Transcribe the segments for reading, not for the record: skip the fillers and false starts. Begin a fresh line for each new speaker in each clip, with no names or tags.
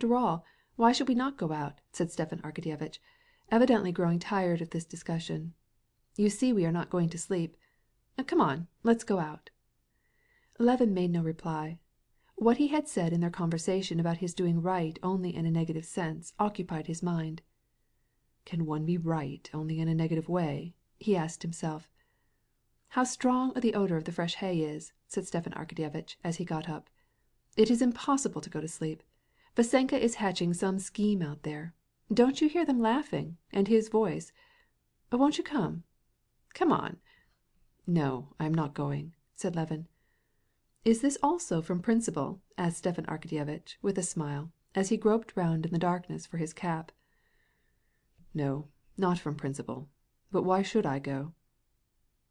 After all, why should we not go out?" said Stepan Arkadyevitch, evidently growing tired of this discussion. "You see we are not going to sleep. Come on, let's go out." Levin made no reply. What he had said in their conversation about his doing right only in a negative sense occupied his mind. "Can one be right only in a negative way?" he asked himself. "How strong the odor of the fresh hay is," said Stepan Arkadyevitch as he got up. "It is impossible to go to sleep. Vasenka is hatching some scheme out there. Don't you hear them laughing, and his voice? Won't you come? Come on." "No, I am not going," said Levin. "Is this also from principle?" asked Stepan Arkadyevitch with a smile, as he groped round in the darkness for his cap. "No, not from principle. But why should I go?"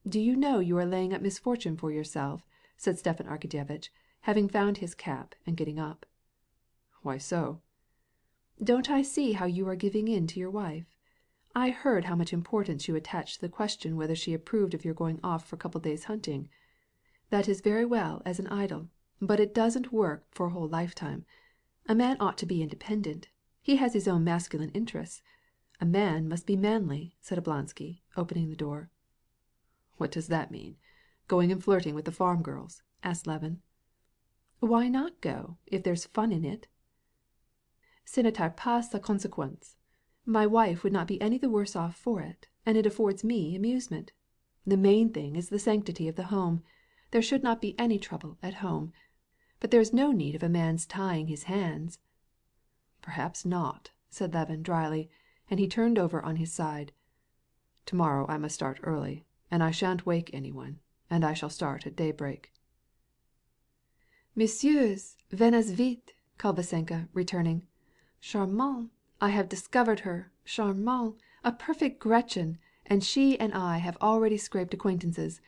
"Do you know you are laying up misfortune for yourself?" said Stepan Arkadyevitch, having found his cap and getting up. "Why so?" "Don't I see how you are giving in to your wife? I heard how much importance you attached to the question whether she approved of your going off for a couple of days' hunting. That is very well as an idol, but it doesn't work for a whole lifetime. A man ought to be independent. He has his own masculine interests. A man must be manly," said Oblonsky, opening the door. "What does that mean? Going and flirting with the farm girls?" asked Levin. "Why not go, if there's fun in it? Ce n'est pas la conséquence. My wife would not be any the worse off for it, and it affords me amusement. The main thing is the sanctity of the home. There should not be any trouble at home. But there is no need of a man's tying his hands." "Perhaps not," said Levin dryly, and he turned over on his side. "Tomorrow I must start early, and I shan't wake anyone, and I shall start at daybreak." "Messieurs, venez vite," called Vasenka, returning. "Charmante! I have discovered her, charmante, a perfect Gretchen, and she and I have already scraped acquaintances.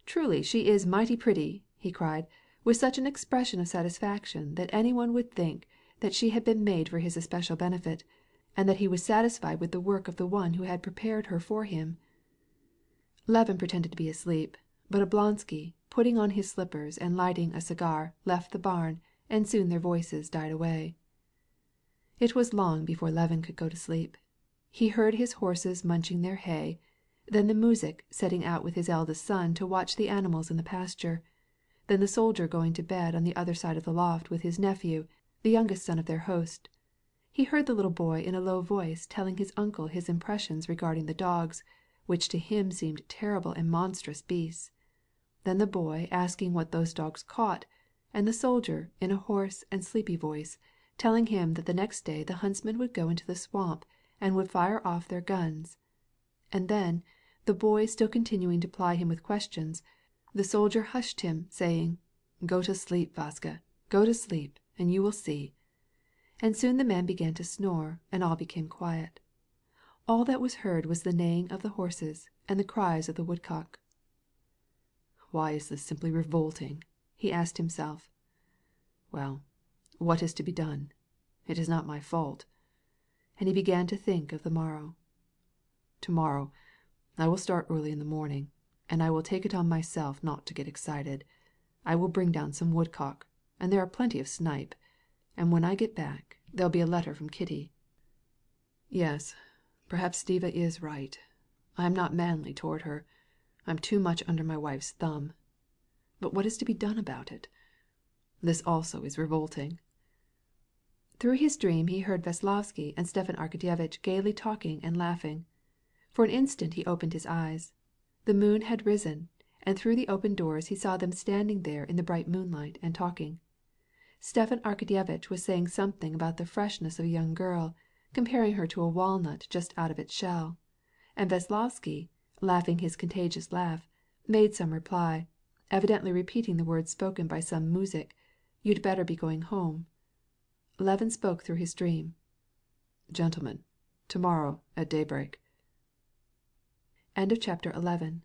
Truly she is mighty pretty," he cried, with such an expression of satisfaction that anyone would think that she had been made for his especial benefit, and that he was satisfied with the work of the one who had prepared her for him. Levin pretended to be asleep, but Oblonsky, putting on his slippers and lighting a cigar, left the barn, and soon their voices died away. It was long before Levin could go to sleep. He heard his horses munching their hay, then the muzhik setting out with his eldest son to watch the animals in the pasture, then the soldier going to bed on the other side of the loft with his nephew, the youngest son of their host. He heard the little boy in a low voice telling his uncle his impressions regarding the dogs, which to him seemed terrible and monstrous beasts. Then the boy asking what those dogs caught, and the soldier in a hoarse and sleepy voice telling him that the next day the huntsmen would go into the swamp and would fire off their guns. And then, the boy still continuing to ply him with questions, the soldier hushed him, saying, "Go to sleep, Vaska, go to sleep, and you will see." And soon the man began to snore, and all became quiet. All that was heard was the neighing of the horses and the cries of the woodcock. "Why is this simply revolting?" he asked himself. "Well, what is to be done? It is not my fault." And he began to think of the morrow. "Tomorrow I will start early in the morning, and I will take it on myself not to get excited. I will bring down some woodcock, and there are plenty of snipe. And when I get back, there'll be a letter from Kitty. Yes, perhaps Stiva is right. I am not manly toward her. I'm too much under my wife's thumb. But what is to be done about it? This also is revolting." Through his dream he heard Veslovsky and Stepan Arkadyevitch gaily talking and laughing. For an instant he opened his eyes. The moon had risen, and through the open doors he saw them standing there in the bright moonlight and talking. Stepan Arkadyevitch was saying something about the freshness of a young girl, comparing her to a walnut just out of its shell, and Veslovsky, laughing his contagious laugh, made some reply, evidently repeating the words spoken by some muzhik, "You'd better be going home." Levin spoke through his dream. "Gentlemen, tomorrow at daybreak." Chapter 12.